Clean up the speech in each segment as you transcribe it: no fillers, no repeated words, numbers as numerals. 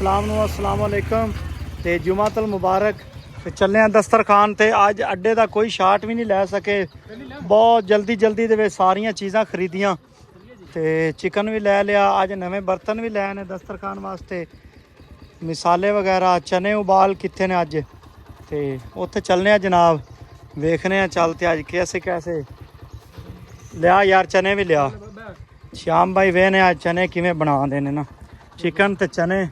अस्सलाम वालेकुम ते जुमातुल मुबारक ते चलने दस्तरखान ते अज अड्डे का कोई शाट भी नहीं लै सके। बहुत जल्दी दे सारिया चीज़ां खरीदियां ते चिकन भी लै लिया। अज नवे बर्तन भी लैने दस्तरखान वास्ते, मिसाले वगैरह, चने उबाल कितने ने अज ते उत्थे चलने जनाब, वेखने चल ते अज कैसे कैसे लिया यार। चने भी लिया श्याम भाई, वेने अज चने किवें बना देने ना, चिकन ते चने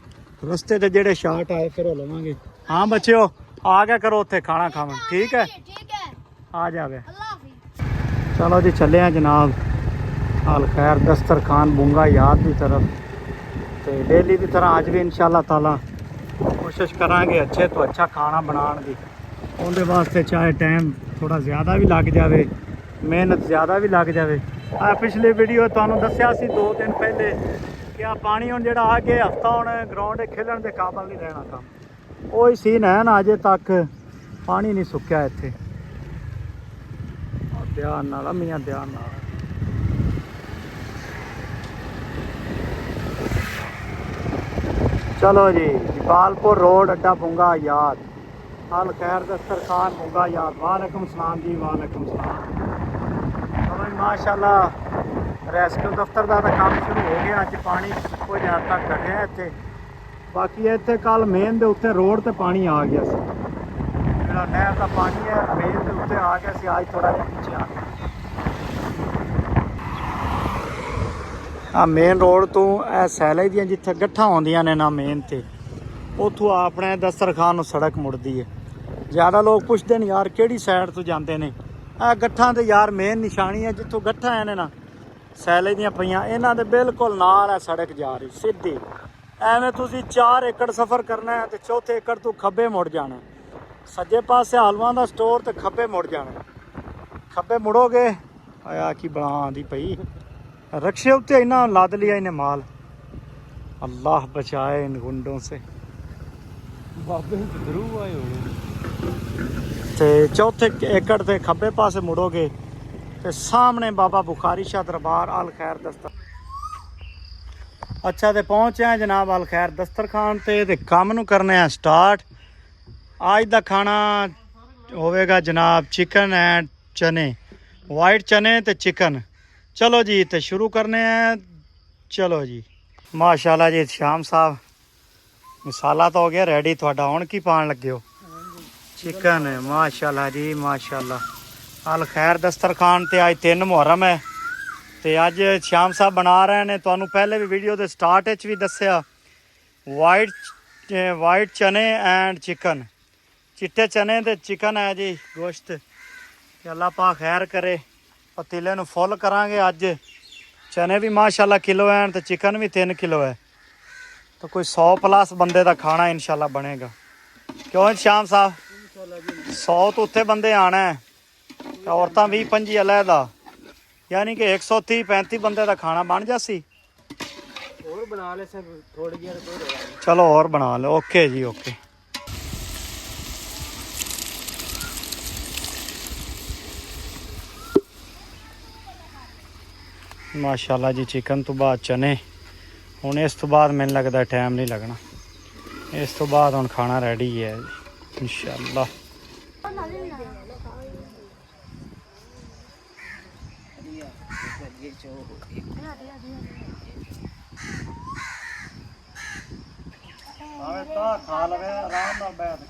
रस्ते ते जेड़े शाट आए फिर लवांगे। हाँ बच्चों आ गया करो उत्थे खाना खावन, ठीक है आ जावे। चलो जी चले हैं जनाब अल खैर दस्तरखान बुंगा याद की तरफ। तो डेली की तरह अज भी इंशाअल्लाह ताला कोशिश करांगे अच्छे तो अच्छा खाना बनाने की। उनके वास्ते चाहे टाइम थोड़ा ज़्यादा भी लग जाए, मेहनत ज़्यादा भी लग जाए। पिछली वीडियो तुहानू दस्या सी 2 दिन पहले कि आ पानी हुण जिहड़ा आ गया हफ्ता हुण ग्राउंड खेलण दे काबल नहीं रहना काम। वही सीन है ना, अजे तक पानी नहीं सुक्या इत्थे। ध्यान नाल मियां ध्यान नाल। चलो जी इकबालपुर रोड अड्डा बुंगा याद, अल खैर दस्तरखान बुंगा याद। वालेकुम सलाम जी, वालेकुम सलाम। चलो माशाअल्लाह रेस्क्यू दफ्तर का तो काम शुरू हो गया। अज पानी कुछ हद तक घटिया इत्थे, बाकी इत्थे कल मेन के उत्ते रोड ते पानी आ गया सी, जिहड़ा नहर का पानी है मेन के उत्ते आ गया सी। अज थोड़ा जिहा नीचे आ गया। आ मेन रोड तो सैले दी जिथे गट्ठा आउंदियां ने ना मेन ते, उथों अपने दस्तरखान सड़क मुड़दी है। ज़्यादा लोग पुछते हैं यार किहड़ी साइड तो जाते हैं। आ गट्ठा तो यार मेन निशानी है, जिथों गट्ठा है ना सैले दियां पईयां, इन्हां दे बिल्कुल नाल है सड़क जा रही सीधी। एवें तुसीं 4 एकड़ सफ़र करना है तो चौथे एकड़ तो खब्बे मुड़ जाना, सज्जे पासे हलवा का स्टोर तो खब्बे मुड़ जाना। खब्बे मुड़ोगे आया की बना दी पई, रक्शे उत्ते इन्ना लाद लिया इन्हें माल। अल्लाह बचाए इन गुंडों से। ते चौथे एकड़ ते खब्बे पासे मुड़ोगे तो सामने बाबा बुखारी शाह दरबार अल खैर दस्तर। अच्छा तो पहुँचे हैं जनाब अल खैर दस्तरखान ते काम नू करने हैं स्टार्ट। आज का खाना होवेगा जनाब चिकन एंड चने, वाइट चने ते चिकन। चलो जी तो शुरू करने हैं। चलो जी माशाल्लाह जी श्याम साहब मसाला तो हो गया रेडी, थोड़ा हुण की पान लगे हो? चिकन है माशाल्लाह जी माशाल्लाह। अल खैर दस्तरखान ते अज 3 मुहर्रम है ते अज श्याम साहब बना रहे हैं। तुहानू पहले भी वीडियो के स्टार्ट भी दस्या वाइट चने एंड चिकन, चिट्टे चने ते चिकन है जी गोश्त। अल्लाह पाक खैर करे, पतीले नू फुल करांगे। अज चने भी माशाल्लाह किलो हैं तो चिकन भी 3 किलो है, तो कोई 100 प्लस बंदे का खाना इंशाल्लाह बनेगा। क्यों श्याम साहब 100 तो उत्थे बंदे आना है, औरतां 20-25 अलहदा, यानी कि 130-35 बंदे का खाना बन जासी। और बना ले सर थोड़ी देर तो चलो और बना लो। ओके जी ओके। माशाल्लाह जी चिकन तो बाद चने, हुण इस तो बाद मैनूं लगदा टाइम नहीं लगना, इस तो बाद हुण खाना रेडी है जी इंशाल्लाह। खा लवे आराम नाल बैठ।